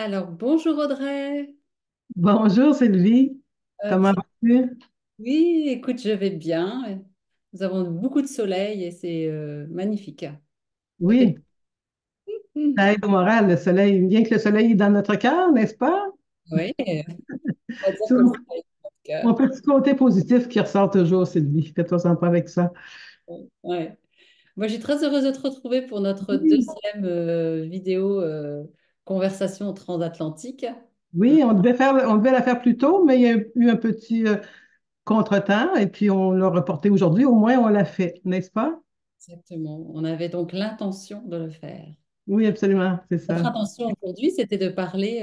Alors, bonjour Audrey. Bonjour Sylvie, comment Très- vas-tu? Oui, écoute, je vais bien. Nous avons beaucoup de soleil et c'est magnifique. Ça fait... Oui, Hmm. ça aide au moral, le soleil, bien que le soleil est dans notre cœur, n'est-ce pas? Oui, on va dire C'est que le mon, soleil, en tout cas. mon petit côté positif qui ressort toujours, Sylvie. Fais-toi pas avec ça. Ouais. Moi, je suis très heureuse de te retrouver pour notre Oui, deuxième vidéo conversation transatlantique. oui, on devait la faire plus tôt, mais il y a eu un petit contretemps et puis on l'a reporté aujourd'hui. Au moins, on l'a fait, n'est-ce pas? Exactement. On avait donc l'intention de le faire. Oui, absolument, c'est Notre ça. intention aujourd'hui, c'était de parler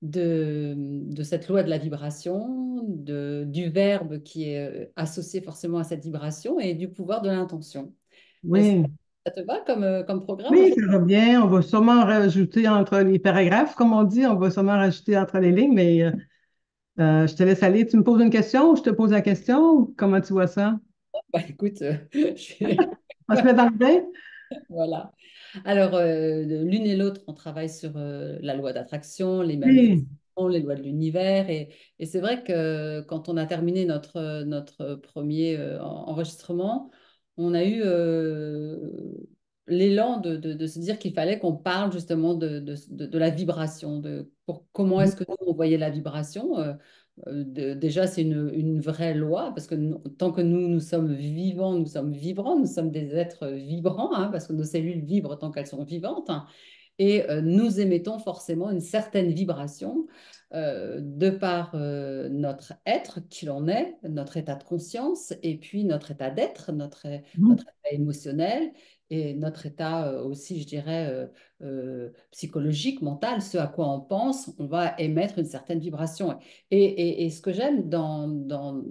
de cette loi de la vibration, du verbe qui est associé forcément à cette vibration et du pouvoir de l'intention. Est-ce que Oui, ça te va comme programme oui, aujourd'hui? ça va bien. On va sûrement rajouter entre les paragraphes, comme on dit, on va sûrement rajouter entre les lignes, mais je te laisse aller. Tu me poses une question ou je te pose la question? Ou comment tu vois ça? Bah, écoute, On se met dans le bain? voilà. Alors, l'une et l'autre, on travaille sur la loi d'attraction, les Oui, manifestations, les lois de l'univers. Et c'est vrai que quand on a terminé notre premier enregistrement, on a eu l'élan de se dire qu'il fallait qu'on parle justement de la vibration, comment est-ce que nous, on voyait la vibration. Déjà, c'est une vraie loi, parce que tant que nous sommes vivants, nous sommes vibrants, nous sommes des êtres vibrants, hein, parce que nos cellules vibrent tant qu'elles sont vivantes, hein, et nous émettons forcément une certaine vibration de par notre être qui l'on est, notre état de conscience, et puis notre état d'être, notre état émotionnel, et notre état aussi, je dirais, psychologique, mental, ce à quoi on pense, on va émettre une certaine vibration. Et ce que j'aime dans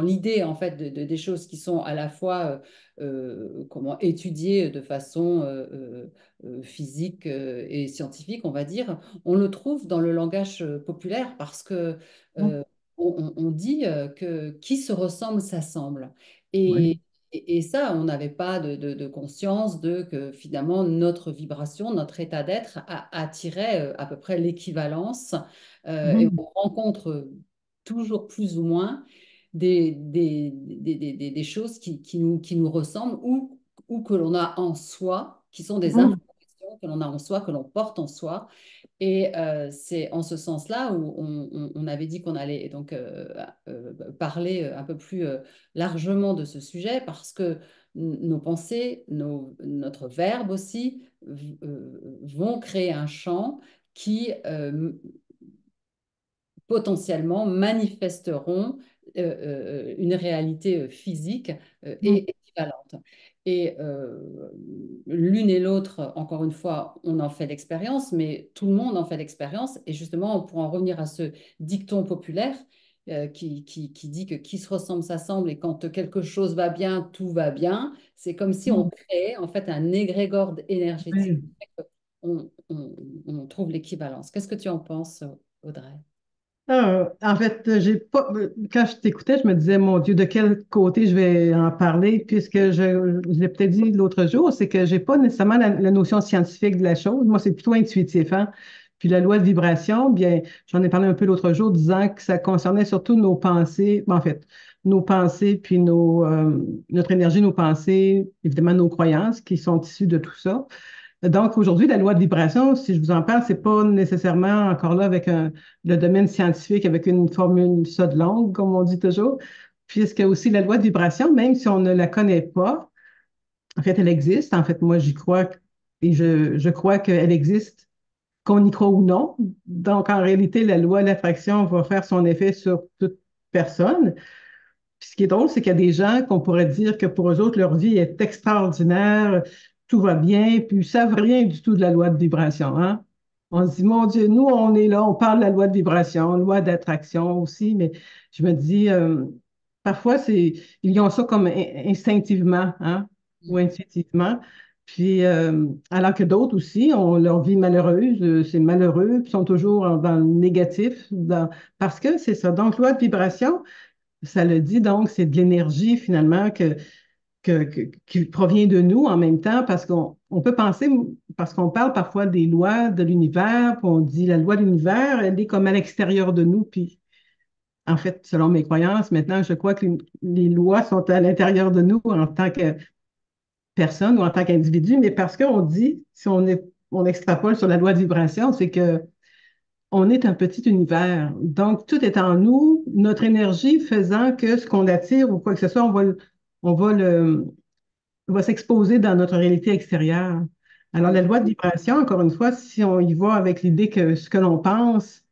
l'idée en fait des choses qui sont à la fois comment étudiées de façon physique et scientifique, on va dire, on le trouve dans le langage populaire parce que euh, on dit que qui se ressemble s'assemble. oui. Et, et ça, on n'avait pas de conscience de que finalement notre vibration, notre état d'être attirait à peu près l'équivalence. Et Mhm. on rencontre toujours plus ou moins des choses qui nous ressemblent ou que l'on a en soi, qui sont des Mhm. informations que l'on a en soi, que l'on porte en soi. Et c'est en ce sens-là où on avait dit qu'on allait donc parler un peu plus largement de ce sujet parce que nos pensées, notre verbe aussi vont créer un champ qui potentiellement manifesteront une réalité physique Mhm. et équivalente. Et l'une et l'autre, encore une fois, on en fait l'expérience, mais tout le monde en fait l'expérience. Et justement, on pourra en revenir à ce dicton populaire qui dit que qui se ressemble s'assemble et quand quelque chose va bien, tout va bien. C'est comme si on Mhm. créait en fait un égrégore énergétique. Oui. On trouve l'équivalence. Qu'est-ce que tu en penses, Audrey? En fait, j'ai pas. Quand je t'écoutais, je me disais, mon Dieu, de quel côté je vais en parler, puisque je l'ai peut-être dit l'autre jour, c'est que j'ai pas nécessairement la notion scientifique de la chose. Moi, c'est plutôt intuitif, hein. Puis la loi de vibration, bien, j'en ai parlé un peu l'autre jour, disant que ça concernait surtout nos pensées, en fait, nos pensées, puis notre énergie, nos pensées, évidemment nos croyances qui sont issues de tout ça. Donc, aujourd'hui, la loi de vibration, si je vous en parle, c'est pas nécessairement encore là avec le domaine scientifique, avec une formule ça de longue, comme on dit toujours, puisque aussi la loi de vibration, même si on ne la connaît pas, en fait, elle existe. En fait, moi, j'y crois et je crois qu'elle existe, qu'on y croit ou non. Donc, en réalité, la loi de l'attraction va faire son effet sur toute personne. Puis ce qui est drôle, c'est qu'il y a des gens qu'on pourrait dire que pour eux autres, leur vie est extraordinaire, tout va bien, puis ils savent rien du tout de la loi de vibration, hein? On se dit, mon Dieu, nous, on est là, on parle de la loi de vibration, loi d'attraction aussi, mais je me dis, parfois, ils ont ça comme instinctivement, hein, ou intuitivement. Puis, alors que d'autres aussi ont leur vie malheureuse, c'est malheureux, puis sont toujours dans le négatif, parce que c'est ça. Donc, loi de vibration, ça le dit donc, c'est de l'énergie finalement qui provient de nous en même temps, parce qu'on peut penser, parce qu'on parle parfois des lois de l'univers, puis on dit la loi de l'univers, elle est comme à l'extérieur de nous, puis en fait, selon mes croyances, maintenant, je crois que les lois sont à l'intérieur de nous en tant que personne ou en tant qu'individu, mais parce qu'on dit, si on extrapole sur la loi de vibration, c'est que on est un petit univers. Donc, tout est en nous, notre énergie faisant que ce qu'on attire ou quoi que ce soit, on va le, va s'exposer dans notre réalité extérieure. Alors, la loi de vibration, encore une fois, si on y va avec l'idée que ce que l'on pense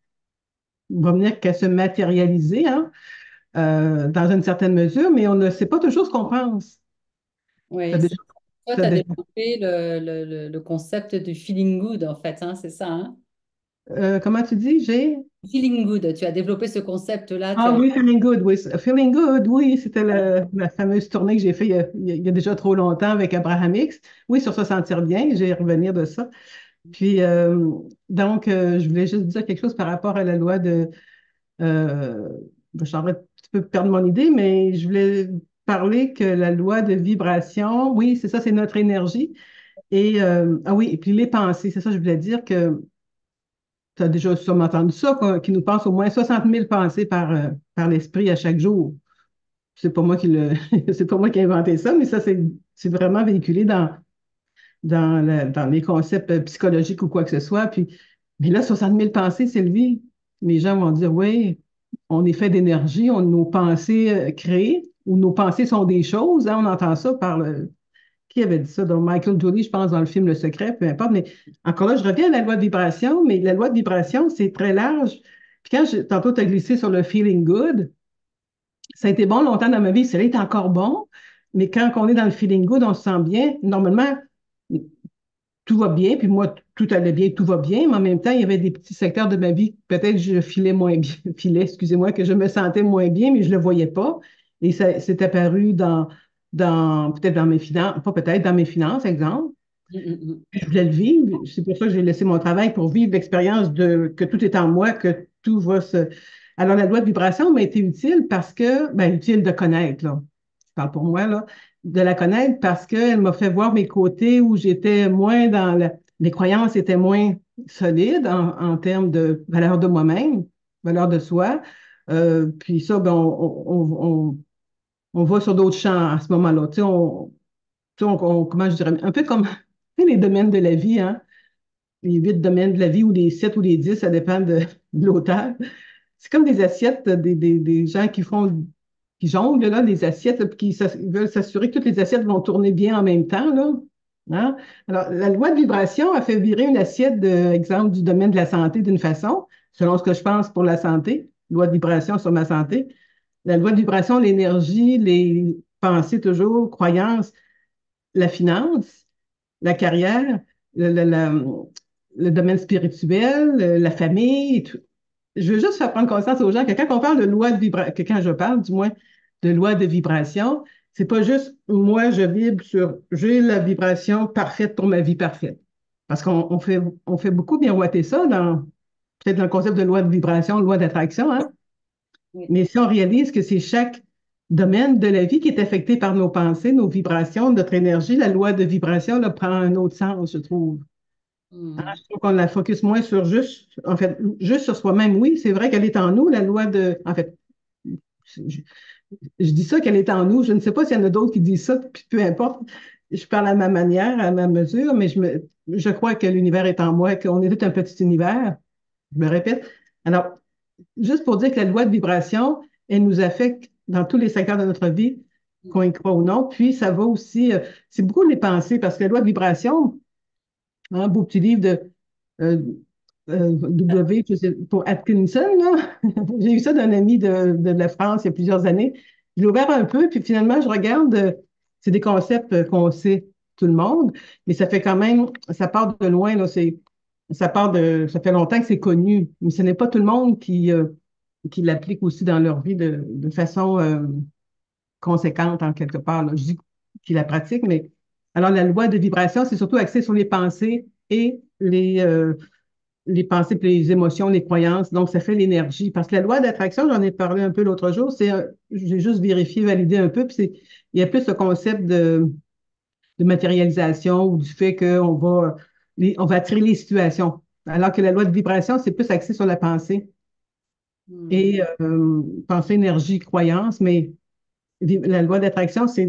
va venir qu'à se matérialiser, hein, dans une certaine mesure, mais on ne sait pas toujours ce qu'on pense. T'as Oui, déjà, toi, tu t'as as déjà- développé le concept du feeling good, en fait, hein, c'est ça, hein? comment tu dis, j'ai? Feeling good, tu as développé ce concept-là, tu Ah as... oui, Feeling Good, oui. Feeling Good, oui, c'était la fameuse tournée que j'ai faite il y a déjà trop longtemps avec Abraham X. Oui, sur se sentir bien, je vais revenir de ça. Puis, donc, je voulais juste dire quelque chose par rapport à la loi de... Euh, je suis en train de un petit peu perdre mon idée, mais je voulais parler que la loi de vibration, oui, c'est ça, c'est notre énergie. Et, ah oui, et puis les pensées, c'est ça, je voulais dire que tu as déjà sûrement entendu ça, qui nous passe au moins 60 000 pensées par l'esprit à chaque jour. C'est pas moi qui c'est pas moi qui ai inventé ça, mais ça, c'est vraiment véhiculé dans les concepts psychologiques ou quoi que ce soit. Puis, mais là, 60 000 pensées, c'est lui. Les gens vont dire, oui, on est fait d'énergie, nos pensées créées, ou nos pensées sont des choses. Hein, on entend ça qui avait dit ça? Donc, Michael Jolie, je pense, dans le film Le Secret, peu importe. Mais encore là, je reviens à la loi de vibration, mais la loi de vibration, c'est très large. Puis tantôt, tu as glissé sur le feeling good, ça a été bon longtemps dans ma vie, cela est encore bon, mais quand on est dans le feeling good, on se sent bien. Normalement, tout va bien, puis moi, tout allait bien, tout va bien, mais en même temps, il y avait des petits secteurs de ma vie, peut-être que je filais moins bien, filais, excusez-moi, que je me sentais moins bien, mais je ne le voyais pas. Et ça s'est apparu peut-être dans mes finances, pas peut-être, dans mes finances, exemple. Mm, mm, mm. Je voulais le vivre. C'est pour ça que j'ai laissé mon travail pour vivre l'expérience de que tout est en moi, que tout va se. Alors, la loi de vibration m'a été utile parce que, ben, utile de connaître, là. Je parle pour moi, là, de la connaître parce qu'elle m'a fait voir mes côtés où j'étais moins les croyances étaient moins solides en termes de valeur de moi-même, valeur de soi. Puis ça, ben, on va sur d'autres champs à ce moment-là. Tu sais, comment je dirais, un peu comme tu sais, les domaines de la vie, hein? Les 8 domaines de la vie ou les 7 ou les 10, ça dépend de l'auteur. C'est comme des assiettes, des gens qui jonglent, là, des assiettes, là, puis ils veulent s'assurer que toutes les assiettes vont tourner bien en même temps, là. Hein? Alors, la loi de vibration a fait virer une assiette, exemple, du domaine de la santé d'une façon, selon ce que je pense pour la santé, loi de vibration sur ma santé. La loi de vibration, l'énergie, les pensées toujours, croyances, la finance, la carrière, le, le- le- le domaine spirituel, la famille, et tout. Je veux juste faire prendre conscience aux gens que quand on parle de loi de vibration, que quand je parle du moins de loi de vibration, c'est pas juste moi, je vibre sur j'ai la vibration parfaite pour ma vie parfaite. Parce on fait beaucoup miroiter ça peut-être dans le concept de loi de vibration, loi d'attraction, hein? Oui. Mais si on réalise que c'est chaque domaine de la vie qui est affecté par nos pensées, nos vibrations, notre énergie, la loi de vibration là, prend un autre sens, je trouve. Hein, Mm. je trouve qu'on la focus moins sur en fait, juste sur soi-même. Oui, c'est vrai qu'elle est en nous, la loi en fait, je, je dis ça qu'elle est en nous. Je ne sais pas s'il y en a d'autres qui disent ça, puis peu importe. Je parle à ma manière, à ma mesure, mais je crois que l'univers est en moi, qu'on est tout un petit univers. Je me répète. Alors, juste pour dire que la loi de vibration, elle nous affecte dans tous les secteurs de notre vie, qu'on y croit ou non. Puis, ça va aussi, c'est beaucoup les pensées, parce que la loi de vibration, un beau petit livre de euh, W, je sais, pour Atkinson, là. J'ai eu ça d'un ami de la France il y a plusieurs années. Je l'ai ouvert un peu, puis finalement, je regarde, c'est des concepts qu'on sait tout le monde, mais ça fait quand même, ça part de loin, là, ça fait longtemps que c'est connu, mais ce n'est pas tout le monde qui l'applique aussi dans leur vie de façon conséquente en quelque part, là. Je dis qu'ils la pratiquent, mais alors la loi de vibration, c'est surtout axé sur les pensées et les pensées, puis les émotions, les croyances. Donc, ça fait l'énergie. Parce que la loi d'attraction, j'en ai parlé un peu l'autre jour, j'ai juste vérifié, validé un peu, puis il y a plus ce concept de matérialisation ou du fait on va attirer les situations. Alors que la loi de vibration, c'est plus axé sur la pensée Hmm. et pensée, énergie, croyance, mais la loi d'attraction, c'est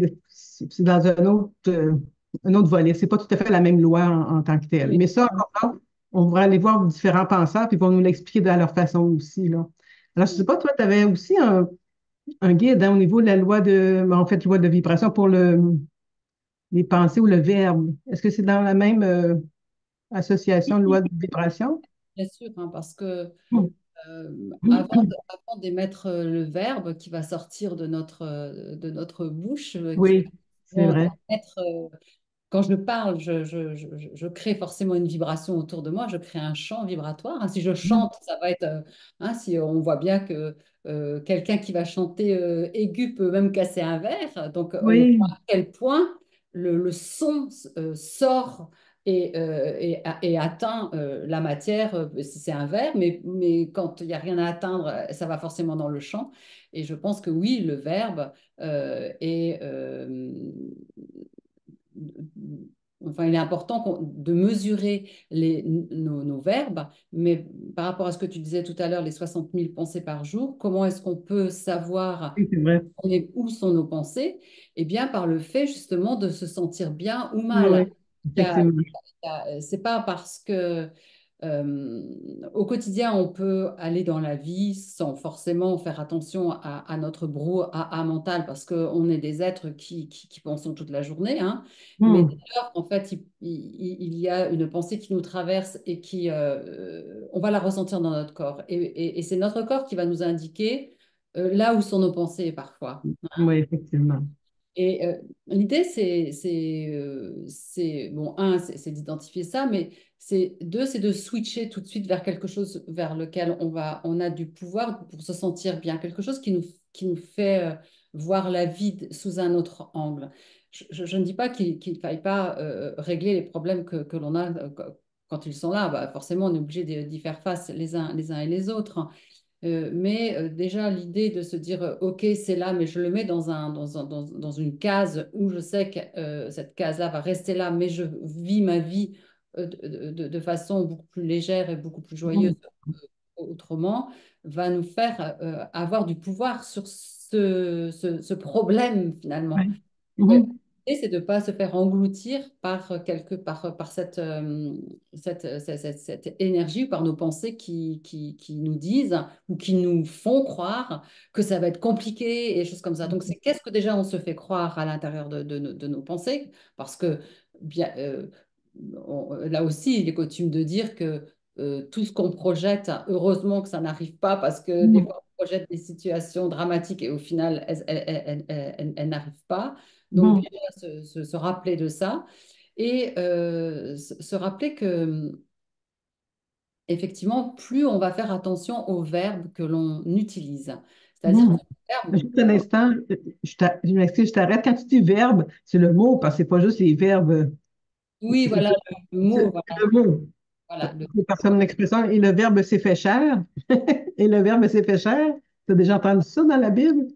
dans un autre volet. C'est pas tout à fait la même loi en tant que telle. Oui. Mais ça, encore là, on va aller voir différents penseurs, puis ils vont nous l'expliquer de leur façon aussi, là. Alors, je sais pas, toi, tu avais aussi un guide hein, au niveau de la en fait, loi de vibration pour les pensées ou le verbe. Est-ce que c'est dans la même association de loi de vibration? Bien sûr, hein, parce que Mm. avant d'émettre le verbe qui va sortir de notre bouche, qui Oui, c'est va vrai. être quand je parle, je crée forcément une vibration autour de moi, je crée un champ vibratoire. Hein. Si je Mm. chante, ça va être, hein, si on voit bien que quelqu'un qui va chanter aigu peut même casser un verre. Donc, on voit Oui, à quel point le son sort et atteint la matière, si c'est un verre, mais quand il n'y a rien à atteindre, ça va forcément dans le champ. Et je pense que oui, le verbe est enfin, il est important de mesurer nos verbes, mais par rapport à ce que tu disais tout à l'heure, les 60 000 pensées par jour, comment est-ce qu'on peut savoir oui, c'est vrai. où sont nos pensées? Eh bien, par le fait justement de se sentir bien ou Oui, mal. oui, effectivement. C'est pas parce que au quotidien, on peut aller dans la vie sans forcément faire attention à notre brouhaha mental parce qu'on est des êtres qui pensons toute la journée, hein. Mais Mm. d'ailleurs, en fait, il y a une pensée qui nous traverse et on va la ressentir dans notre corps. Et c'est notre corps qui va nous indiquer là où sont nos pensées parfois. Oui, effectivement. Et l'idée, bon, un, c'est d'identifier ça, mais deux, c'est de switcher tout de suite vers quelque chose vers lequel on a du pouvoir pour se sentir bien, quelque chose qui nous fait voir la vie sous un autre angle. Je ne dis pas qu'il ne faille pas régler les problèmes que l'on a quand ils sont là. Bah, forcément, on est obligé d'y faire face les uns et les autres. Hein. Mais déjà, l'idée de se dire, OK, c'est là, mais je le mets dans une case où je sais que cette case-là va rester là, mais je vis ma vie de façon beaucoup plus légère et beaucoup plus joyeuse Mm. autrement, va nous faire avoir du pouvoir sur ce problème finalement. Oui. Mhm. Et c'est de ne pas se faire engloutir par cette énergie, par nos pensées qui nous disent ou qui nous font croire que ça va être compliqué et des choses comme ça. Donc, c'est qu'est-ce que déjà on se fait croire à l'intérieur de nos pensées? Parce que bien, là aussi, il est coutume de dire que tout ce qu'on projette, heureusement que ça n'arrive pas parce que des Mm. fois, on projette des situations dramatiques et au final, elles n'arrivent pas. Donc, Mm. déjà, se rappeler de ça et se rappeler que, effectivement, plus on va faire attention aux verbes que l'on utilise. C'est-à-dire Mm. que le verbe, Juste un instant, je m'excuse, je t'arrête. Quand tu dis verbe, c'est le mot, parce que c'est pas juste les verbes. oui, C'est voilà, le mot, le mot. voilà, C'est comme l'expression, et le verbe s'est fait chair. Et le verbe s'est fait chair. Tu as déjà entendu ça dans la Bible?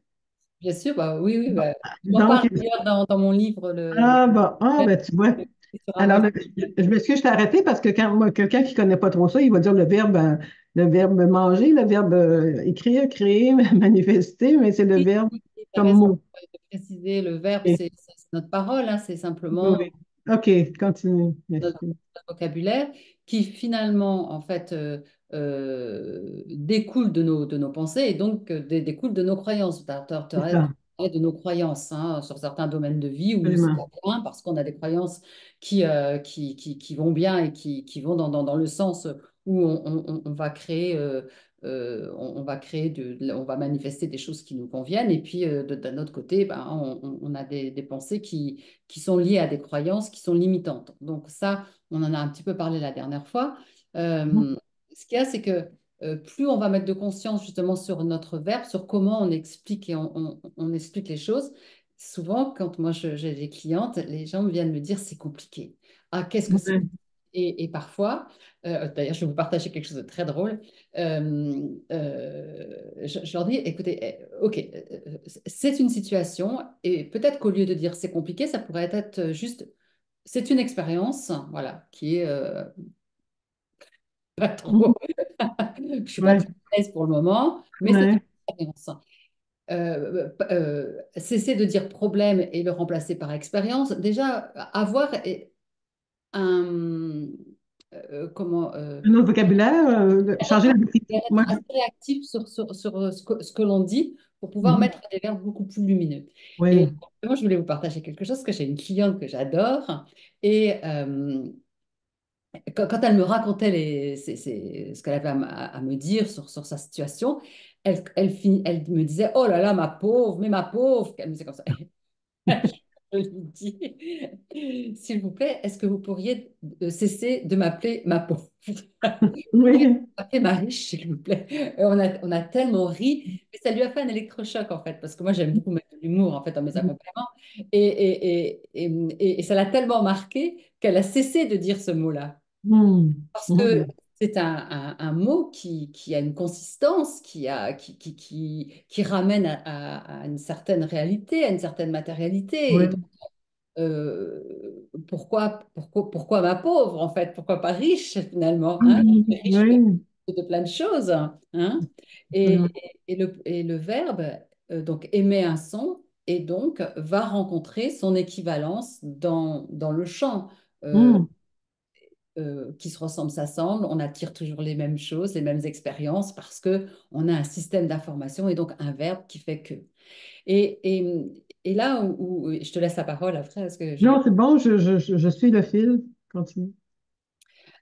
bien sûr, bah, oui, oui, bah, je m'en Donc, parle d'ailleurs dans mon livre, ah, bon, ah, ben, tu vois. sur Alors, Amazon. je m'excuse, je t'ai arrêté parce que quand moi, quelqu'un qui ne connaît pas trop ça, il va dire le verbe manger, le verbe écrire, créer, manifester, mais c'est le Oui, verbe oui, tu as comme raison mot. de préciser, le verbe, Ok, c'est notre parole, hein, c'est oui, simplement oui. OK, continue. notre Merci. vocabulaire qui finalement, en fait, découle de nos pensées et donc découle de nos croyances. Tu as C'est ça, parlé de nos croyances hein, sur certains domaines de vie où ça va absolument. bien parce qu'on a des croyances qui vont bien et qui vont dans le sens où on va créer. On va créer on va manifester des choses qui nous conviennent et puis d'un autre côté ben, on a des pensées qui sont liées à des croyances qui sont limitantes donc ça on en a un petit peu parlé la dernière fois. Mhm. Ce qu'il y a, c'est que plus on va mettre de conscience justement sur notre verbe, sur comment on explique et on explique les choses, souvent, quand moi j'ai des clientes, les gens viennent me dire c'est compliqué. Ah, qu'est-ce que c'est Ouais. compliqué. et parfois, d'ailleurs, je vais vous partager quelque chose de très drôle. Je leur dis, écoutez, OK, c'est une situation, et peut-être qu'au lieu de dire c'est compliqué, ça pourrait être juste, c'est une expérience, voilà, qui est pas Mhm. trop, je suis pas Ouais, très à l'aise pour le moment, mais c'est ouais. une expérience. Cesser de dire problème et le remplacer par expérience, déjà avoir un, comment, Un autre vocabulaire, changer la définition. être Ouais. assez réactif sur ce que l'on dit pour pouvoir Mhm. mettre des verbes beaucoup plus lumineux. Et Oui. moi, je voulais vous partager quelque chose, que j'ai une cliente que j'adore. Et quand elle me racontait ce qu'elle avait à me dire sur sa situation, elle me disait, oh là là, ma pauvre, mais ma pauvre. Elle me disait comme ça. Je lui dis, s'il vous plaît, est-ce que vous pourriez cesser de m'appeler ma pauvre? Oui. Appelez ma riche, s'il vous plaît. On a tellement ri, mais ça lui a fait un électrochoc en fait, parce que moi j'aime beaucoup mettre de l'humour en fait dans mes accompagnements, et ça l'a tellement marqué qu'elle a cessé de dire ce mot-là, Mhm. parce que Mhm. c'est un mot qui a une consistance, qui ramène à une certaine réalité, à une certaine matérialité. Et Oui. donc, pourquoi ma pauvre en fait? Pourquoi pas riche finalement, hein? Mhm. Riche Oui. de plein de choses, hein. Mhm. Et le verbe, donc émet un son et donc va rencontrer son équivalence dans le chant. Euh, Mhm. qui se ressemblent s'assemblent, on attire toujours les mêmes choses, les mêmes expériences parce que on a un système d'information et donc un verbe qui fait que. Et là où je te laisse la parole après, parce que je vais. Non, c'est bon, je suis le fil. Continue.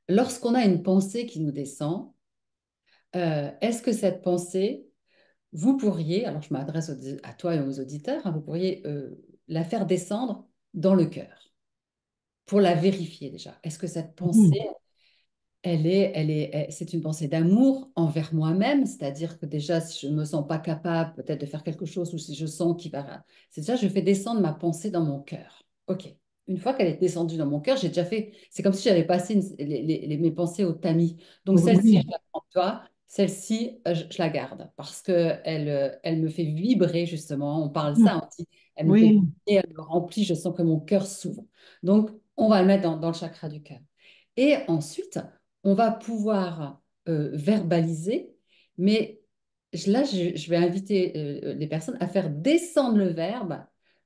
Lorsqu'on a une pensée qui nous descend, est-ce que cette pensée, vous pourriez, alors je m'adresse à toi et aux auditeurs, hein, vous pourriez la faire descendre dans le cœur pour la vérifier déjà. Est-ce que cette pensée, Mhm. c'est une pensée d'amour envers moi-même, c'est-à-dire que déjà, si je ne me sens pas capable peut-être de faire quelque chose ou si je sens qu'il va. C'est déjà, je fais descendre ma pensée dans mon cœur. OK. Une fois qu'elle est descendue dans mon cœur, j'ai déjà fait. C'est comme si j'avais passé mes pensées au tamis. Donc, celle-ci, je Oui. la prends pas. Celle-ci, je la garde parce qu'elle elle me fait vibrer, justement. On parle Mhm. ça, on dit, elle me fait Oui. vibrer, elle me remplit, je sens que mon cœur s'ouvre. Donc, on va le mettre dans le chakra du cœur. Et ensuite, on va pouvoir verbaliser, mais là, je vais inviter les personnes à faire descendre le verbe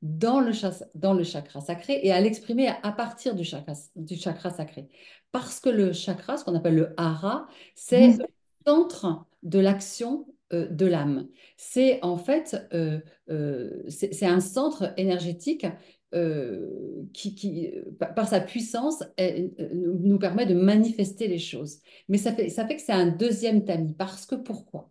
dans le chakra sacré et à l'exprimer à partir du chakra sacré. Parce que le chakra, ce qu'on appelle le hara, c'est Mhm. le centre de l'action de l'âme. C'est en fait, c'est un centre énergétique par sa puissance, nous permet de manifester les choses. Mais ça fait que c'est un deuxième tamis. Parce que pourquoi?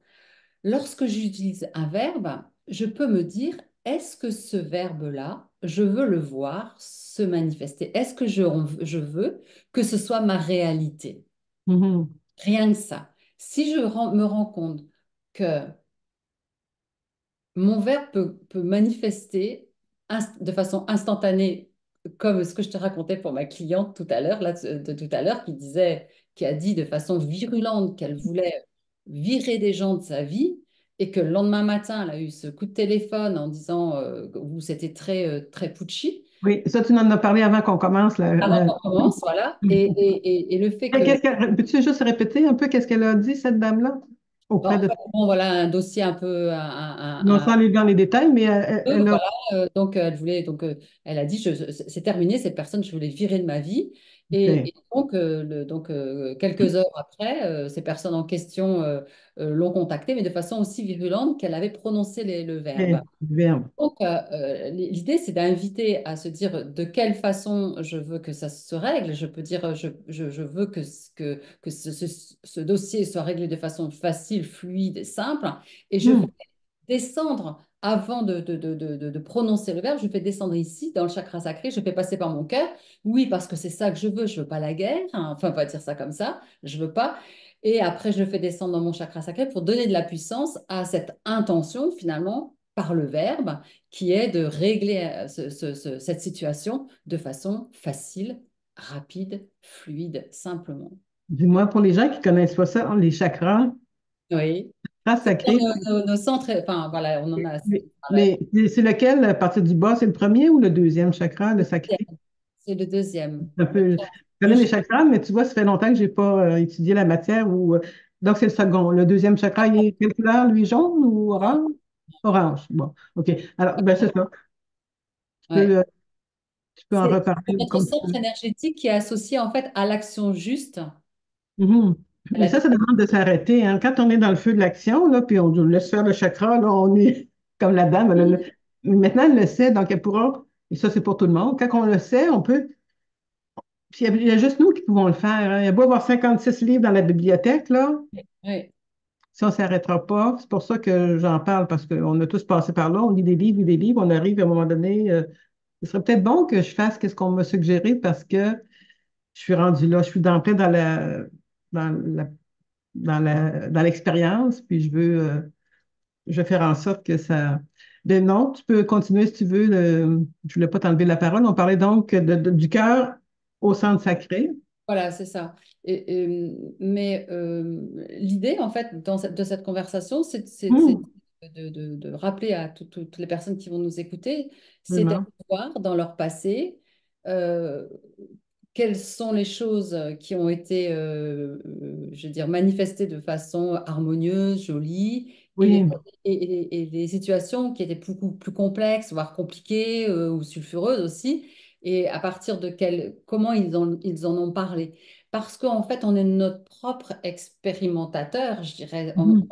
Lorsque j'utilise un verbe, je peux me dire, est-ce que ce verbe-là, je veux le voir se manifester? Est-ce que je veux que ce soit ma réalité? Mhm. Rien que ça. Si me rends compte que mon verbe peut manifester de façon instantanée, comme ce que je te racontais pour ma cliente tout à l'heure, là, de tout à l'heure, qui a dit de façon virulente qu'elle voulait virer des gens de sa vie et que le lendemain matin, elle a eu ce coup de téléphone en disant où c'était très putschy. Oui, ça, tu en as parlé avant qu'on commence. Avant qu'on commence, voilà. Et le fait que Peux-tu juste répéter un peu qu'est-ce qu'elle a dit, cette dame-là, bon, auprès en de... fait, bon, voilà un dossier un peu, Non, sans aller dans les détails, mais elle a... voilà, donc elle voulait, donc elle a dit, c'est terminé, cette personne, je voulais virer de ma vie. OK. Et donc, quelques heures après, ces personnes en question l'ont contactée, mais de façon aussi virulente qu'elle avait prononcé le verbe. OK. Verbe. Donc, l'idée, c'est d'inviter à se dire de quelle façon je veux que ça se règle. Je peux dire, je veux que ce dossier soit réglé de façon facile, fluide et simple. Et je Mhm. descendre avant de prononcer le verbe, je fais descendre ici dans le chakra sacré, je fais passer par mon cœur. Oui, parce que c'est ça que je veux pas la guerre, hein. Enfin, on va dire ça comme ça, je veux pas. Et après, je le fais descendre dans mon chakra sacré pour donner de la puissance à cette intention finalement par le verbe qui est de régler cette situation de façon facile, rapide, fluide, simplement. Dis-moi, pour les gens qui connaissent pas ça, les Oui. chakras C'est dans sacrés, nos centres, enfin voilà, on en a. Voilà, c'est lequel, à partir du bas, c'est le premier ou le deuxième chakra, le le sacré? deuxième. C'est le deuxième. Un peu, je connais les chakras, mais tu vois, ça fait longtemps que j'ai pas étudié la matière. Donc, c'est le second. Le deuxième chakra, il est quelle couleur, lui, jaune ou orange? Orange. Bon, OK. Alors, ben, c'est ça. Tu peux, Ouais. euh, tu peux en C'est reparler notre comme tu centre veux. énergétique qui est associé en fait à l'action juste, Mhm. à Mais la ça demande de s'arrêter, hein. Quand on est dans le feu de l'action, là, puis on laisse faire le chakra, là, on est comme la dame. Mais maintenant, elle le sait, donc elle pourra, et ça, c'est pour tout le monde. Quand on le sait, on peut. Puis il y a juste nous qui pouvons le faire, hein. Il y a beau avoir 56 livres dans la bibliothèque, là. ouais. Si on ne s'arrêtera pas, c'est pour ça que j'en parle, parce qu'on a tous passé par là, on lit des livres, on arrive à un moment donné. Ce serait peut-être bon que je fasse ce qu'on m'a suggéré parce que je suis rendue là, je suis plein dans la, dans l'expérience, puis je veux faire en sorte que ça. Ben non, tu peux continuer si tu veux. Je voulais pas t'enlever la parole. On parlait donc du cœur au centre sacré. Voilà, c'est ça. Mais l'idée, en fait, de cette conversation, c'est Hum, de rappeler à toutes les personnes qui vont nous écouter, c'est d'aller vraiment. voir dans leur passé euh, quelles sont les choses qui ont été, je veux dire, manifestées de façon harmonieuse, jolie, Oui, et les situations qui étaient plus complexes, voire compliquées ou sulfureuses aussi, et à partir de comment ils en ont parlé. Parce qu'en fait, on est notre propre expérimentateur, je dirais. mhm,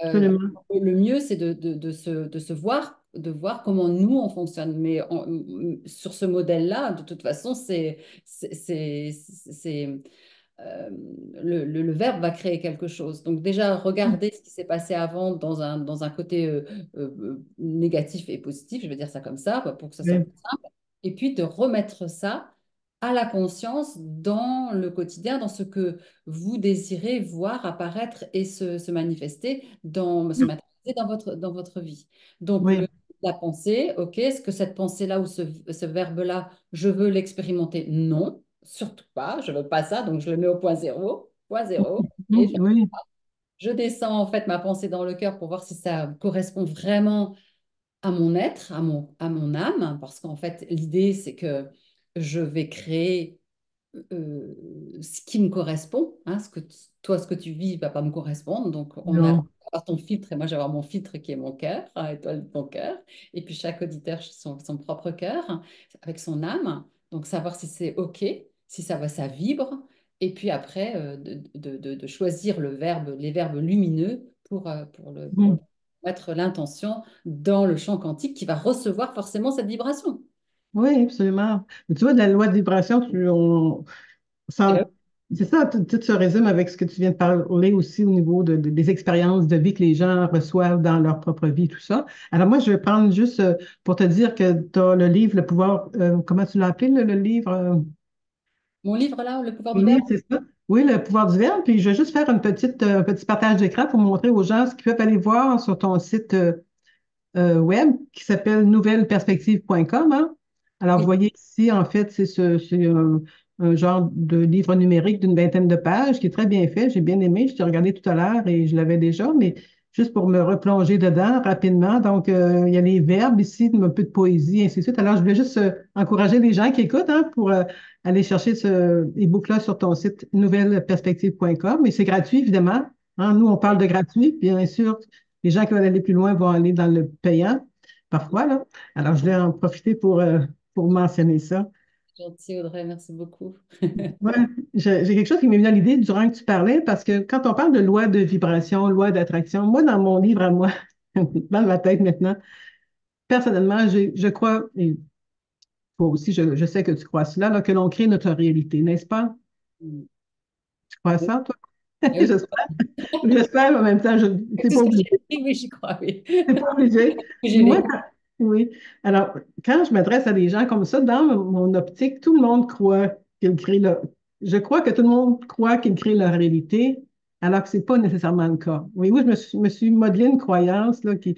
Euh, absolument. le mieux, c'est de se voir, de voir comment nous, on fonctionne. Mais sur ce modèle-là, de toute façon, c'est, euh, le verbe va créer quelque chose. Donc déjà, regarder ce qui s'est passé avant dans un côté négatif et positif, je vais dire ça comme ça, pour que ce soit Oui, plus simple. Et puis de remettre ça à la conscience dans le quotidien, dans ce que vous désirez voir apparaître et se manifester, se matérialiser dans votre vie. Donc oui, la pensée, ok, est-ce que cette pensée-là ou ce verbe-là, je veux l'expérimenter? Non, surtout pas, je veux pas ça, donc je le mets au point zéro, et mhm, oui, je descends en fait ma pensée dans le cœur pour voir si ça correspond vraiment à mon être, à mon âme, parce qu'en fait, l'idée, c'est que je vais créer ce qui me correspond. Hein, toi, ce que tu vis ne va pas me correspondre. Donc, on a non, ton filtre, et moi, j'ai avoir mon filtre qui est mon cœur, hein, et toi, ton cœur. Et puis, chaque auditeur, son propre cœur, avec son âme. Donc, savoir si c'est OK, si ça va, ça vibre. Et puis après, de choisir les verbes lumineux pour mhm. mettre l'intention dans le champ quantique qui va recevoir forcément cette vibration. Oui, absolument. Mais tu vois, de la loi de vibration, Et là, sans- c'est ça, tout se résume avec ce que tu viens de parler aussi au niveau des expériences de vie que les gens reçoivent dans leur propre vie, tout ça. Alors moi, je vais prendre juste pour te dire que tu as le livre, Le pouvoir, comment tu l'as appelé, le livre? mon livre là, Le pouvoir du verbe. Oui, c'est ça. Oui, Le pouvoir du verbe. Puis je vais juste faire un petit partage d'écran pour montrer aux gens ce qu'ils peuvent aller voir sur ton site web qui s'appelle nouvelleperspective.com, hein. Alors, vous Oui. voyez ici, en fait, c'est un genre de livre numérique d'une vingtaine de pages qui est très bien fait. J'ai bien aimé. Je l'ai regardé tout à l'heure et je l'avais déjà, mais juste pour me replonger dedans rapidement. Donc, il y a les verbes ici, un peu de poésie, ainsi de suite. Alors, je voulais juste encourager les gens qui écoutent, hein, pour aller chercher ce e-book-là sur ton site nouvelleperspective.com. Et c'est gratuit, évidemment. Hein. Nous, on parle de gratuit. Bien sûr, les gens qui veulent aller plus loin vont aller dans le payant, parfois, là. Alors, je voulais en profiter pour mentionner ça. Gentil Audrey, merci beaucoup. Ouais, j'ai quelque chose qui m'est venu à l'idée durant que tu parlais, parce que quand on parle de loi de vibration, loi d'attraction, moi, dans mon livre à moi, dans ma tête maintenant, personnellement, je crois, et toi aussi, je sais que tu crois à cela, là, que l'on crée notre réalité, n'est-ce pas? Oui, Tu crois à ça, toi? oui, J'espère. J'espère, mais en même temps, tout t'es ce pas que obligé. j'ai écrit, oui, j'y crois, oui. C'est pas obligé. Que j'ai Moi, vécu. oui. Alors, quand je m'adresse à des gens comme ça, dans mon optique, tout le monde croit qu'ils créent leur. Je crois que tout le monde croit qu'ils créent leur réalité, alors que c'est pas nécessairement le cas. Oui, oui, je me suis modelé une croyance, là, qui.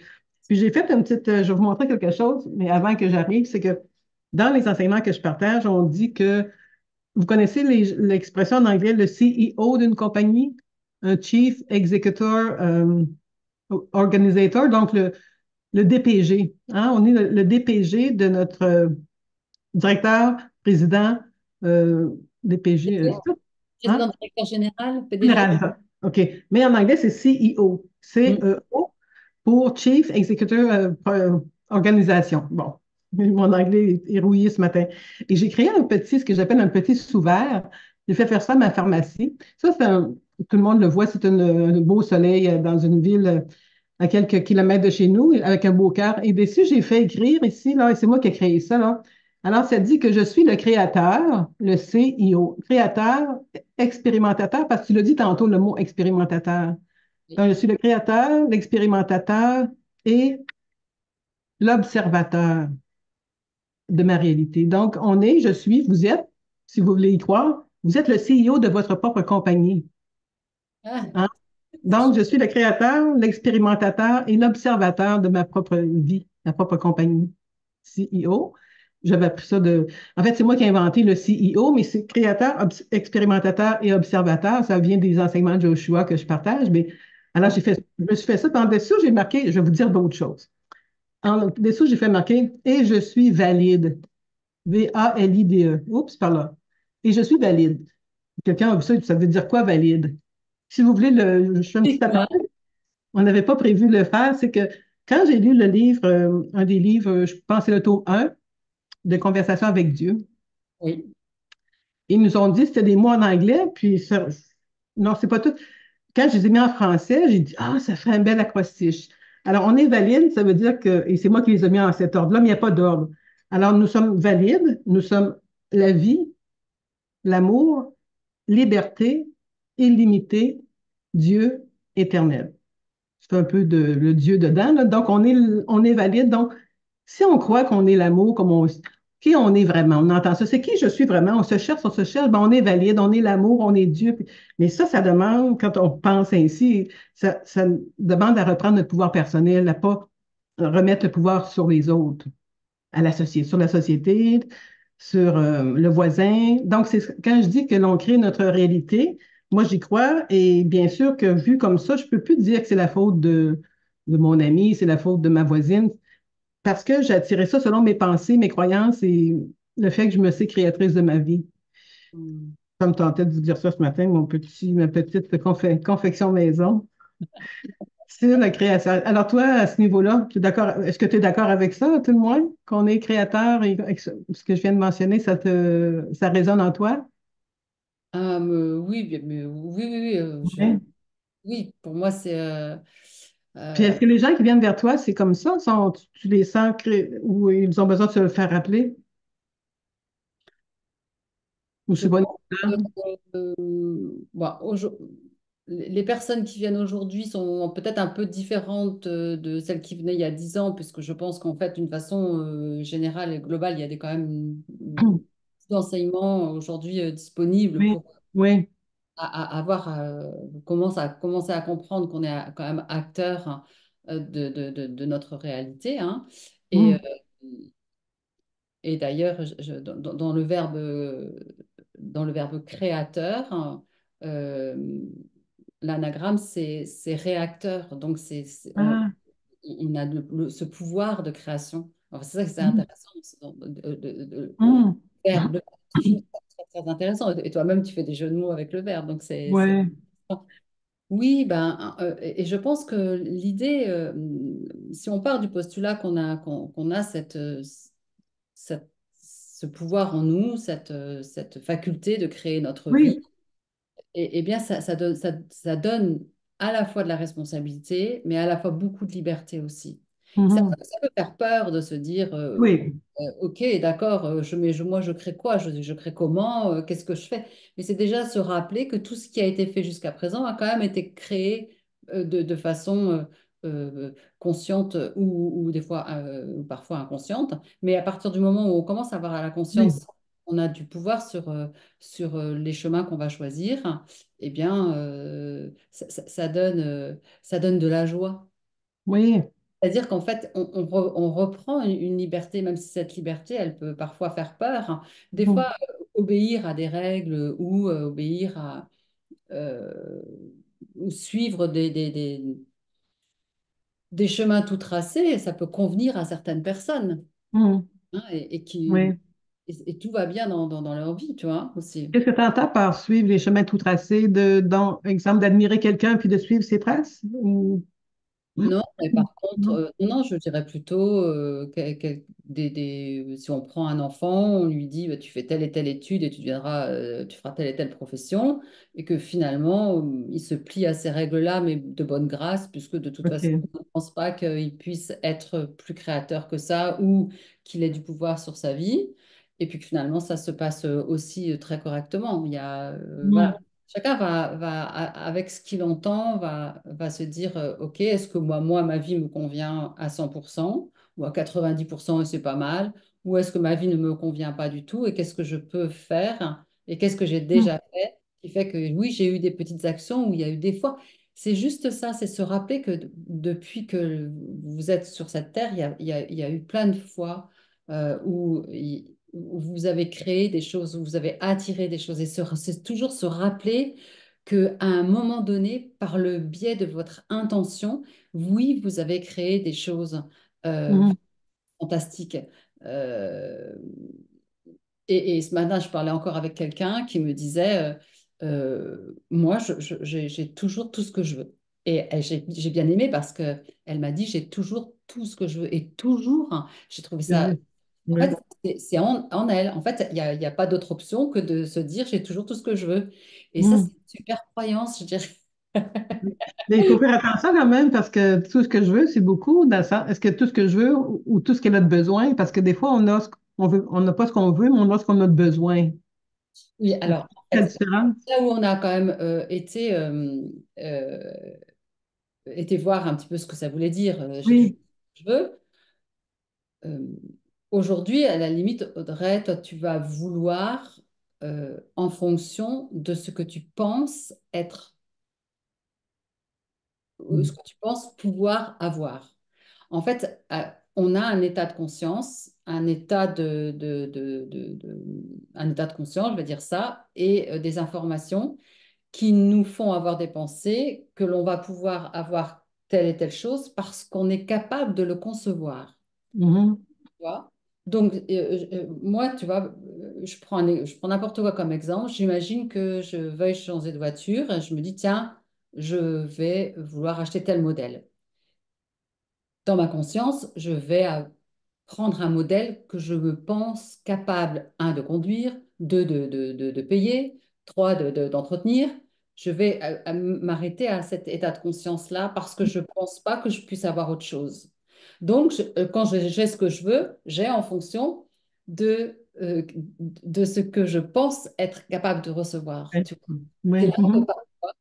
Puis j'ai fait une petite. Je vais vous montrer quelque chose, mais avant que j'arrive, c'est que dans les enseignements que je partage, on dit que vous connaissez l'expression en anglais, le CEO d'une compagnie, un Chief Executive Organizator, donc le DPG. Hein? On est le DPG de notre directeur, président, euh, DPG, c'est ça? Hein? Président directeur général, PDG. Général, ça. OK. Mais en anglais, c'est CEO. Mm. CEO pour Chief Executive Organisation. Bon, mon anglais est rouillé ce matin. Et j'ai créé ce que j'appelle un petit sous-verre. J'ai fait faire ça à ma pharmacie. Ça, tout le monde le voit, c'est un beau soleil dans une ville à quelques kilomètres de chez nous, avec un beau cœur. Et dessus, j'ai fait écrire ici, là, et c'est moi qui ai créé ça, là. Alors, ça dit que je suis le créateur, le CIO, créateur, expérimentateur, parce que tu l'as dit tantôt, le mot expérimentateur. Donc, je suis le créateur, l'expérimentateur et l'observateur de ma réalité. Donc, je suis, vous êtes, si vous voulez y croire, vous êtes le CEO de votre propre compagnie. Ah, Hein? c'est Donc, je suis le créateur, l'expérimentateur et l'observateur de ma propre vie, ma propre compagnie. CEO. J'avais appris ça de. En fait, c'est moi qui ai inventé le CEO, mais c'est créateur, expérimentateur et observateur. Ça vient des enseignements de Joshua que je partage. Mais alors, chouette. je me suis fait ça. Puis en dessous, j'ai marqué, je vais vous dire d'autres choses. En dessous, j'ai fait marquer et je suis valide. VALIDE. Oups, par là. Et je suis valide. Quelqu'un a vu ça, ça veut dire quoi valide? Si vous voulez, je fais un petit C'est quoi? aparté. On n'avait pas prévu de le faire. C'est que quand j'ai lu le livre, un des livres, je pense que c'est le tome 1 de Conversation avec Dieu, Oui. ils nous ont dit que c'était des mots en anglais, puis non, c'est pas tout. Quand je les ai mis en français, j'ai dit, ah, ça ferait un bel acrostiche. Alors, on est valide, ça veut dire que, et c'est moi qui les ai mis en cet ordre-là, mais il n'y a pas d'ordre. Alors, nous sommes valides, nous sommes la vie, l'amour, liberté, illimité, Dieu éternel. C'est un peu le Dieu dedans, là. Donc, on est valide. Donc, si on croit qu'on est l'amour, qui on est vraiment, on entend ça. C'est qui je suis vraiment? On se cherche, ben, on est valide, on est l'amour, on est Dieu. Mais ça demande, quand on pense ainsi, ça demande à reprendre notre pouvoir personnel, à pas remettre le pouvoir sur les autres, sur la société, sur le voisin. Donc, quand je dis que l'on crée notre réalité, moi, j'y crois. Et bien sûr que vu comme ça, je ne peux plus dire que c'est la faute de mon ami, c'est la faute de ma voisine, parce que j'ai attiré ça selon mes pensées, mes croyances et le fait que je me sais créatrice de ma vie. Mm. Ça me tentait de vous dire ça ce matin, ma petite confection maison sur la création. Alors toi, à ce niveau-là, est-ce que tu es d'accord avec ça, tout le monde, qu'on est créateur et ce que je viens de mentionner, ça résonne en toi? Oui, oui, oui, oui, Oui. oui, pour moi, c'est Puis euh, est-ce que les gens qui viennent vers toi, c'est comme ça? Tu les sens ou ils ont besoin de se le faire rappeler? Ou je c'est pas pense que nécessaire? bon, les personnes qui viennent aujourd'hui sont peut-être un peu différentes de celles qui venaient il y a 10 ans, puisque je pense qu'en fait, d'une façon générale et globale, il y a quand même d'enseignements aujourd'hui disponibles Oui, pour oui. avoir, commencer à comprendre qu'on est quand même acteur hein, de notre réalité. Hein. Et, Hum. et d'ailleurs, dans le verbe créateur, hein, euh, l'anagramme, c'est réacteur. Donc, Ah, on a ce pouvoir de création. Alors, c'est ça que c'est hum, intéressant. Le hum. verbe, le verbe, très, très intéressant. Et toi-même, tu fais des jeux de mots avec le verbe. Donc, Ouais. oui, et je pense que l'idée, si on part du postulat qu'on a ce pouvoir en nous, cette faculté de créer notre vie, Oui. et bien ça donne à la fois de la responsabilité, mais à la fois beaucoup de liberté aussi. Mhm. Ça peut faire peur de se dire, Oui. ok, d'accord, moi je crée quoi? Je crée comment? Qu'est-ce que je fais? Mais c'est déjà se rappeler que tout ce qui a été fait jusqu'à présent a quand même été créé de façon consciente ou des fois ou parfois inconsciente. Mais à partir du moment où on commence à avoir la Oui. conscience, on a du pouvoir sur les chemins qu'on va choisir, eh bien, ça donne de la joie. Oui. C'est-à-dire qu'en fait, on reprend une liberté, même si cette liberté, elle peut parfois faire peur. Hein. Des fois, Mhm. obéir à des règles ou obéir à euh, ou suivre des chemins tout tracés, ça peut convenir à certaines personnes, Mhm. hein, Oui. et tout va bien dans leur vie, tu vois, aussi. Qu'est-ce que tu entends par suivre les chemins tout tracés, dans, exemple, d'admirer quelqu'un puis de suivre ses traces? Non, mais par contre, Non? non, je dirais plutôt si on prend un enfant, on lui dit bah, tu fais telle et telle étude et tu deviendras, tu feras telle et telle profession, et que finalement il se plie à ces règles-là, mais de bonne grâce, puisque de toute façon, OK. on ne pense pas qu'il puisse être plus créateur que ça ou qu'il ait du pouvoir sur sa vie, et puis que finalement ça se passe aussi très correctement. Il y a, voilà. Mhm. Chacun avec ce qu'il entend, va se dire, OK, est-ce que moi, ma vie me convient à 100% ou à 90% et c'est pas mal, ou est-ce que ma vie ne me convient pas du tout et qu'est-ce que je peux faire et qu'est-ce que j'ai Mhm. déjà fait qui fait que oui, j'ai eu des petites actions où il y a eu des fois. C'est juste ça, c'est se rappeler que depuis que vous êtes sur cette terre, il y a eu plein de fois où vous avez créé des choses, où vous avez attiré des choses. Et c'est toujours se rappeler qu'à un moment donné, par le biais de votre intention, oui, vous avez créé des choses euh, Mhm. fantastiques. Euh, et ce matin, je parlais encore avec quelqu'un qui me disait, moi, j'ai toujours tout ce que je veux. Et j'ai bien aimé parce que elle m'a dit, j'ai toujours tout ce que je veux. Et toujours, hein, j'ai trouvé ça. Oui. En Oui. fait, c'est en elle. En fait, il y a pas d'autre option que de se dire, j'ai toujours tout ce que je veux. Et ça, c'est Mhm. une super croyance, je dirais. Mais il faut faire attention quand même parce que tout ce que je veux, c'est beaucoup dans le sens, est-ce que tout ce que je veux ou tout ce qu'elle a de besoin? Parce que des fois, on a ce qu'on veut, on n'a pas ce qu'on veut, mais on a ce qu'on a de besoin. Oui, Est-ce alors, en qu'il y a fait, différence? là où on a quand même été voir un petit peu ce que ça voulait dire, j'ai toujours Oui. ce que je veux. Euh, Aujourd'hui, à la limite, Audrey, toi, tu vas vouloir en fonction de ce que tu penses être, ce que tu penses pouvoir avoir. En fait, on a un état de conscience, un état de conscience, je vais dire ça, et des informations qui nous font avoir des pensées que l'on va pouvoir avoir telle et telle chose parce qu'on est capable de le concevoir. Mhm. Tu vois. Donc, moi, tu vois, je prends n'importe quoi comme exemple. J'imagine que je veuille changer de voiture et je me dis, tiens, je vais vouloir acheter tel modèle. Dans ma conscience, je vais prendre un modèle que je me pense capable, un, de conduire, deux, de payer, trois, d'entretenir. Je vais m'arrêter à cet état de conscience-là parce que je ne pense pas que je puisse avoir autre chose. Donc, quand j'ai ce que je veux, j'ai en fonction de ce que je pense être capable de recevoir. Oui. Tu vois. C'est Oui. là que Mhm. parfois,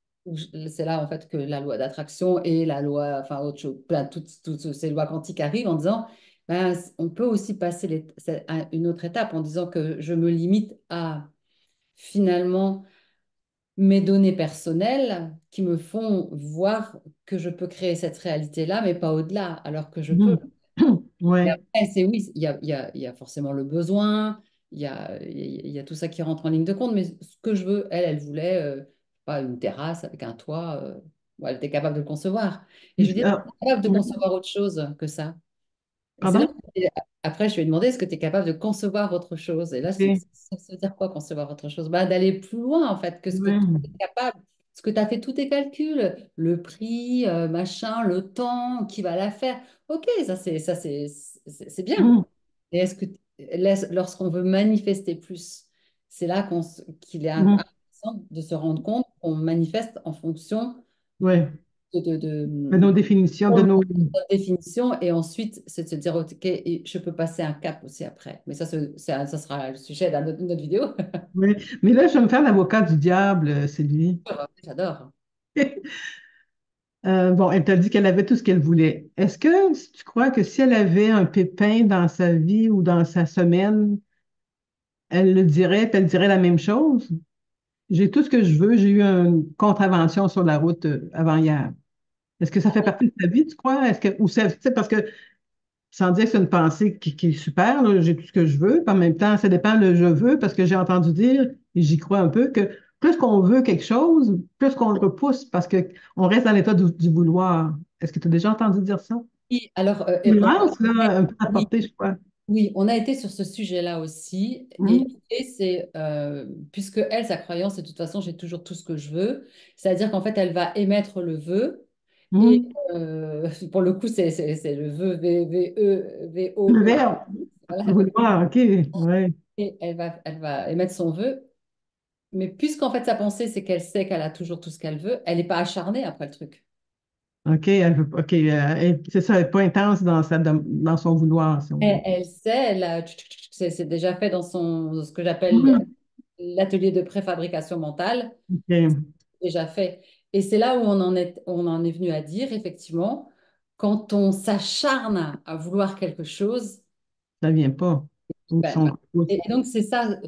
c'est là en fait que la loi d'attraction et la loi, enfin autre chose, plein, toutes ces lois quantiques arrivent en disant, ben, on peut aussi passer à une autre étape en disant que je me limite à finalement mes données personnelles qui me font voir que je peux créer cette réalité-là, mais pas au-delà, alors que je peux. Mhm. Et Oui. après, c'est oui, il y a forcément le besoin, il y a tout ça qui rentre en ligne de compte, mais ce que je veux, elle voulait pas une terrasse avec un toit, bon, elle était capable de le concevoir. Et je veux dire, Ah, elle est capable de oui. concevoir autre chose que ça. Et c'est là, Pardon? après, je lui ai demandé, est-ce que tu es capable de concevoir autre chose? Et là, OK. ça veut dire quoi, concevoir autre chose? Bah, d'aller plus loin, en fait, que ce que tu es Oui. capable. Parce que tu as fait tous tes calculs, le prix, machin, le temps, qui va la faire. OK, c'est bien. Mhm. Et est-ce que lorsqu'on veut manifester plus, c'est là qu'il est Mhm. intéressant de se rendre compte qu'on manifeste en fonction Oui. De de nos définitions, de notre nos... définition et ensuite c'est de se dire, OK, et je peux passer un cap aussi après. Mais ça, ça sera le sujet d'une autre vidéo. Oui. Mais là, je vais me faire l'avocat du diable, Sylvie. J'adore. Bon, elle t'a dit qu'elle avait tout ce qu'elle voulait. Est-ce que tu crois que si elle avait un pépin dans sa vie ou dans sa semaine, elle le dirait, puis elle dirait la même chose? J'ai tout ce que je veux, j'ai eu une contravention sur la route avant hier. Est-ce que ça fait partie de ta vie, tu crois? Est-ce que, ou c'est parce que sans dire que c'est une pensée qui est super, là, j'ai tout ce que je veux, puis en même temps, ça dépend le je veux, parce que j'ai entendu dire, et j'y crois un peu, que plus qu'on veut quelque chose, plus qu'on le repousse, parce qu'on reste dans l'état du vouloir. Est-ce que tu as déjà entendu dire ça? Oui, alors, Nuance, là, un peu oui, apportée, je crois. oui, on a été sur ce sujet-là aussi. Et Hum, l'idée, c'est, puisque elle, sa croyance, c'est de toute façon, j'ai toujours tout ce que je veux, c'est-à-dire qu'en fait, elle va émettre le vœu. Et hum. pour le coup, c'est le vœu V-E, Le V-O-E. verbe, Voilà. vouloir, OK, ouais. Et elle va émettre son vœu. Mais puisqu'en fait, sa pensée, c'est qu'elle sait qu'elle a toujours tout ce qu'elle veut, elle n'est pas acharnée après le truc. OK, OK, c'est ça, elle n'est pas intense dans son vouloir, si on veut. Elle sait, c'est déjà fait dans ce que j'appelle Hum, l'atelier de préfabrication mentale, OK, déjà fait. Et c'est là où on en est venu à dire, effectivement, quand on s'acharne à vouloir quelque chose, ça vient pas. Ou ben, son, et donc c'est ça,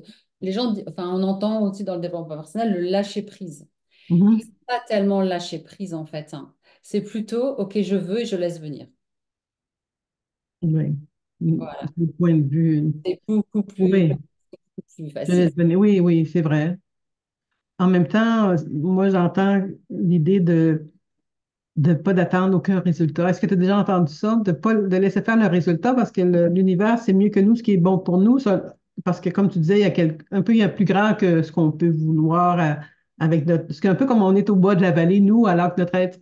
les gens, enfin, on entend aussi dans le développement personnel le lâcher prise. Mhm. C'est pas tellement le lâcher prise, en fait, hein. C'est plutôt, OK, je veux et je laisse venir. Oui. Voilà. Du point de vue. C'est Oui, beaucoup plus je facile. laisse venir. Oui, oui, c'est vrai. En même temps, moi, j'entends l'idée de pas d'attendre aucun résultat. Est-ce que tu as déjà entendu ça? De pas de laisser faire le résultat parce que l'univers, c'est mieux que nous, ce qui est bon pour nous. Parce que, comme tu disais, un peu, il y a plus grand que ce qu'on peut vouloir avec notre. C'est un peu comme on est au bas de la vallée, nous, alors que notre être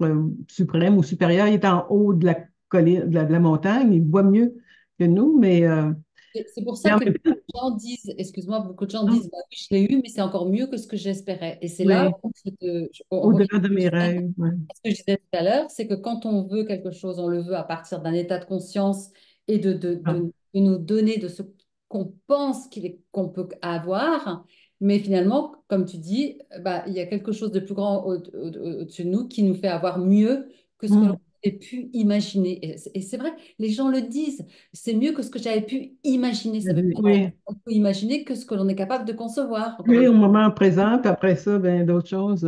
suprême ou supérieur, il est en haut de la colline, de la montagne. Il voit mieux que nous, Et c'est pour mais ça en que même beaucoup temps, de gens disent, excuse-moi, beaucoup de gens non, disent, bah oui, je l'ai eu, mais c'est encore mieux que ce que j'espérais. Et c'est là oui, où on revient au-delà de mes rêves. Ouais. à ce que je disais tout à l'heure, c'est que quand on veut quelque chose, on le veut à partir d'un état de conscience et Ah. de nous donner de ce qu'on pense qu'on peut avoir. Mais finalement, comme tu dis, bah, il y a quelque chose de plus grand au-dessus de nous qui nous fait avoir mieux que ce que l'on Hum. avait pu imaginer. Et c'est vrai, les gens le disent, c'est mieux que ce que j'avais pu imaginer. Ça veut pas dire Oui, qu'on peut imaginer que ce que l'on est capable de concevoir, encore oui, une au fois. moment présent, puis après ça, ben, d'autres choses.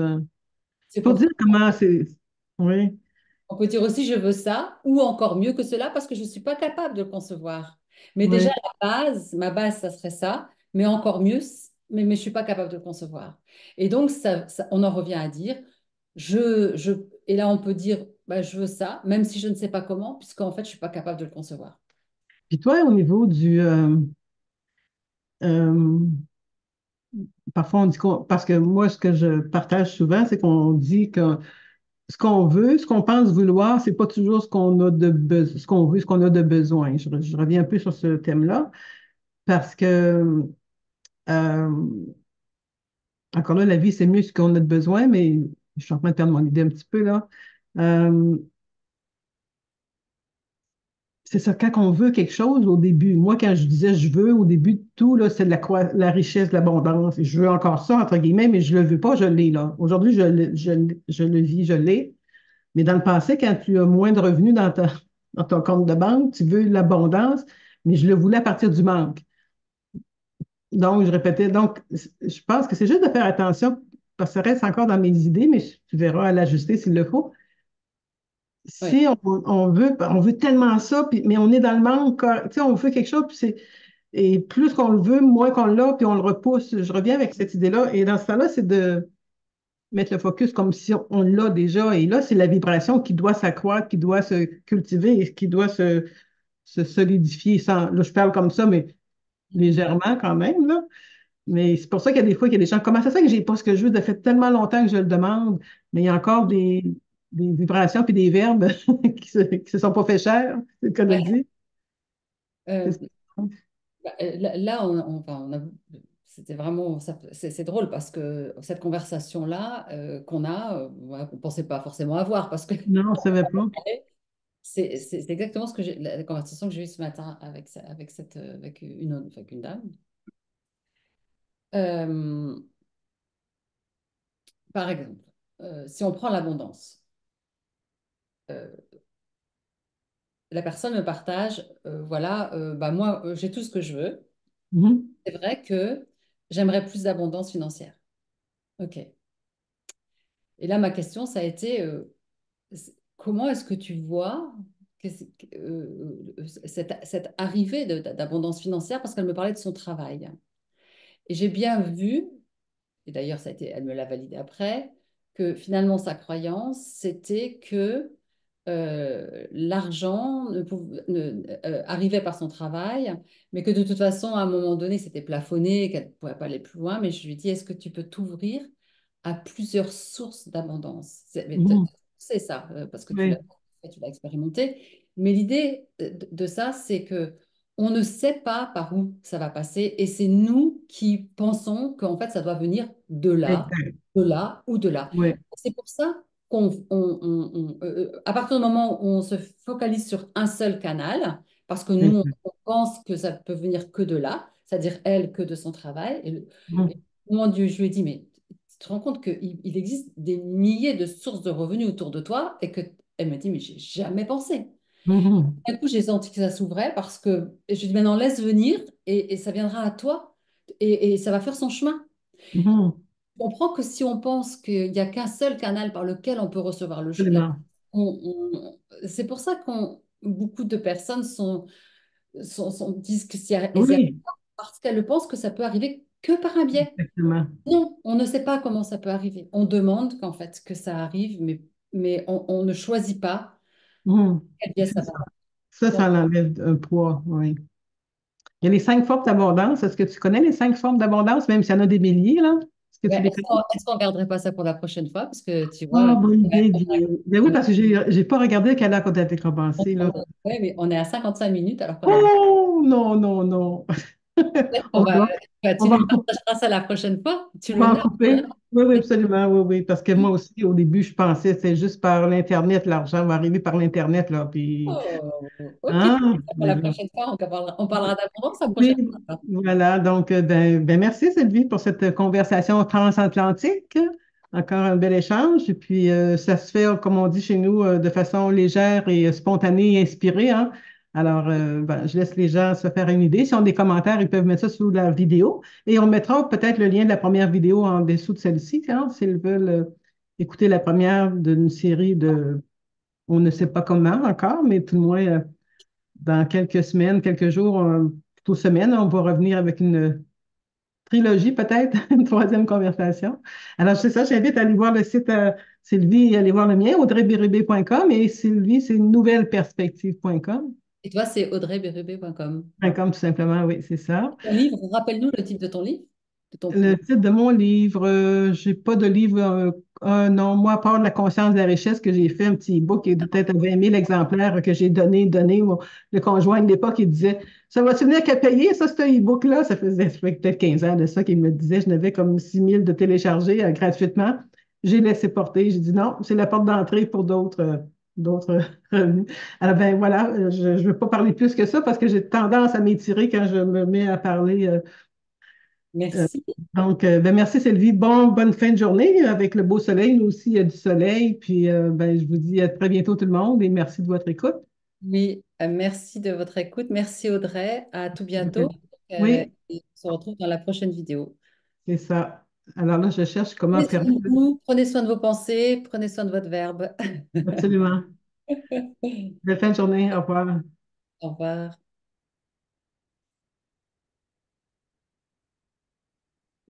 C'est Pour pour dire comment c'est. Oui, On peut dire aussi je veux ça, ou encore mieux que cela, parce que je ne suis pas capable de le concevoir. Mais déjà, oui. ma base, ça serait ça, mais encore mieux, mais je ne suis pas capable de le concevoir. Et donc, on en revient à dire, je, et là, on peut dire, bah, je veux ça, même si je ne sais pas comment, puisqu'en fait, je ne suis pas capable de le concevoir. Puis toi, au niveau euh, parfois on dit parce que moi, ce que je partage souvent, c'est qu'on dit que ce qu'on veut, ce qu'on pense vouloir, c'est pas toujours ce qu'on a de besoin, ce qu'on veut, ce qu'on a de besoin. Je reviens un peu sur ce thème-là parce que, euh, encore là, la vie, c'est mieux ce qu'on a de besoin, mais je suis en train de perdre mon idée un petit peu là. Euh, C'est ça, quand on veut quelque chose au début, moi, quand je disais je veux, au début de tout, là, c'est de la richesse, de l'abondance. Et je veux encore ça, entre guillemets, mais je le veux pas, je l'ai là. Aujourd'hui, je le vis, je l'ai. Mais dans le passé, quand tu as moins de revenus dans ton compte de banque, tu veux l'abondance, mais je le voulais à partir du manque. Donc, je répétais. Donc, je pense que c'est juste de faire attention, parce que ça reste encore dans mes idées, mais tu verras à l'ajuster s'il le faut. Oui, Si on veut tellement ça, mais on est dans le manque, tu sais, on veut quelque chose, et plus qu'on le veut, moins qu'on l'a, puis on le repousse. Je reviens avec cette idée-là. Et dans ce temps-là, c'est de mettre le focus comme si on l'a déjà. Et là, c'est la vibration qui doit s'accroître, qui doit se cultiver et qui doit se solidifier. Là, je parle comme ça, mais légèrement quand même, là. Mais c'est pour ça qu'il y a des fois qu'il y a des gens, comment ça se fait que j'ai pas ce que je veux? Ça fait tellement longtemps que je le demande, mais il y a encore des vibrations puis des verbes qui se sont pas fait cher, c'est le cas de le ouais. dire. Euh, C'est ça. là, enfin, c'était vraiment, c'est drôle parce que cette conversation-là qu'on a, voilà, qu'on ne pensait pas forcément avoir parce que Non, on ne savait pas. c'est exactement la conversation que j'ai eue ce matin avec avec une dame. Euh, Par exemple, si on prend l'abondance, euh, la personne me partage, voilà, bah moi, j'ai tout ce que je veux. Mhm. C'est vrai que j'aimerais plus d'abondance financière. OK. Et là, ma question, ça a été, comment est-ce que tu vois, cette arrivée d'abondance financière parce qu'elle me parlait de son travail. Et j'ai bien vu, et d'ailleurs ça a été, elle me l'a validé après, que finalement sa croyance, c'était que l'argent arrivait par son travail, mais que de toute façon, à un moment donné, c'était plafonné et qu'elle ne pourrait pas aller plus loin. Mais je lui dis, est-ce que tu peux t'ouvrir à plusieurs sources d'abondance? Mhm. C'est ça, parce que Oui, tu l'as expérimenté. Mais l'idée de ça, c'est que on ne sait pas par où ça va passer et c'est nous qui pensons qu'en fait, ça doit venir exact. de là ou de là. Oui, C'est pour ça à partir du moment où on se focalise sur un seul canal, parce que nous, exact. on pense que ça peut venir que de là, c'est-à-dire elle que de son travail. Et Mhm. au moment où je lui ai dit, mais tu te rends compte qu'il existe des milliers de sources de revenus autour de toi et que elle m'a dit, mais j'ai jamais pensé. Mhm. Du coup, j'ai senti que ça s'ouvrait parce que et je lui ai dit, maintenant laisse venir et ça viendra à toi et ça va faire son chemin. Mhm. Je comprends que si on pense qu'il n'y a qu'un seul canal par lequel on peut recevoir Absolument. c'est pour ça qu'on beaucoup de personnes disent que si elles y arrivent Oui, pas parce qu'elles pensent que ça peut arriver que par un biais. exactement. Non, on ne sait pas comment ça peut arriver. On demande qu'en fait que ça arrive, mais on ne choisit pas Mhm. quel biais C'est ça ça. va. Ça Donc, l'enlève un poids, oui. Il y a les 5 formes d'abondance. Est-ce que tu connais les 5 formes d'abondance, même s'il y en a des milliers, là? Est-ce que tu ouais, les connais? est-ce qu'on ne garderait pas ça pour la prochaine fois? Parce que tu vois, Ah, bonne idée, Guy. Ben oui, on a- parce que j'ai pas regardé à quelle heure on avait commencé, là. ouais, mais on est à 55 minutes alors qu'on a dit Oh, non, non, non. peut-être qu'on On va, va, tu on va nous en couper. partageras ça la prochaine fois. Tu On le va en notes. couper. Oui, oui, absolument, oui, oui. Parce que moi aussi, au début, je pensais que c'est juste par l'Internet, l'argent va arriver par l'Internet, là. Puis, Oh, ok. hein? Pour Mais la là, prochaine fois, on parlera d'abondance la oui, prochaine fois. voilà. Donc, ben, merci Sylvie pour cette conversation transatlantique. Encore un bel échange. Et puis, ça se fait, comme on dit chez nous, de façon légère et spontanée et inspirée, hein. Alors, ben, je laisse les gens se faire une idée. Si on a des commentaires, ils peuvent mettre ça sous la vidéo. Et on mettra peut-être le lien de la première vidéo en dessous de celle-ci, hein, s'ils veulent écouter la première d'une série de, on ne sait pas comment encore, mais tout le moins, dans quelques semaines, quelques jours, plutôt semaines, on va revenir avec une trilogie peut-être, une troisième conversation. Alors, c'est ça, j'invite à aller voir le site Sylvie et aller voir le mien, audreybérubé.com et Sylvie, c'est nouvelleperspective.com. Et toi, c'est audreyberube.com. .com tout simplement, oui, c'est ça. Ton livre, rappelle-nous le titre de ton livre, de ton Le premier. titre de mon livre, j'ai pas de livre, non, moi, à part de la conscience de la richesse que j'ai fait, un petit book et de peut-être 20 000 exemplaires que j'ai donné. Le conjoint de l'époque, il disait, ça va-tu venir qu'à payer, ça, ce e-book-là? Ça fait peut-être 15 ans de ça qu'il me disait, je n'avais comme 6 000 de télécharger gratuitement. J'ai laissé porter, j'ai dit non, c'est la porte d'entrée pour d'autres revenus. Alors, ben voilà, je ne veux pas parler plus que ça parce que j'ai tendance à m'étirer quand je me mets à parler. Euh, Merci. donc, ben merci Sylvie. Bonne fin de journée avec le beau soleil. Nous aussi, il y a du soleil. Puis, ben, je vous dis à très bientôt tout le monde et merci de votre écoute. Oui, merci de votre écoute. Merci Audrey. À tout bientôt. Oui, Et on se retrouve dans la prochaine vidéo. c'est ça. Alors là, je cherche comment Prenez soin fermer. de vous, prenez soin de vos pensées, prenez soin de votre verbe. Absolument. Belle fin de journée. Au revoir. Au revoir.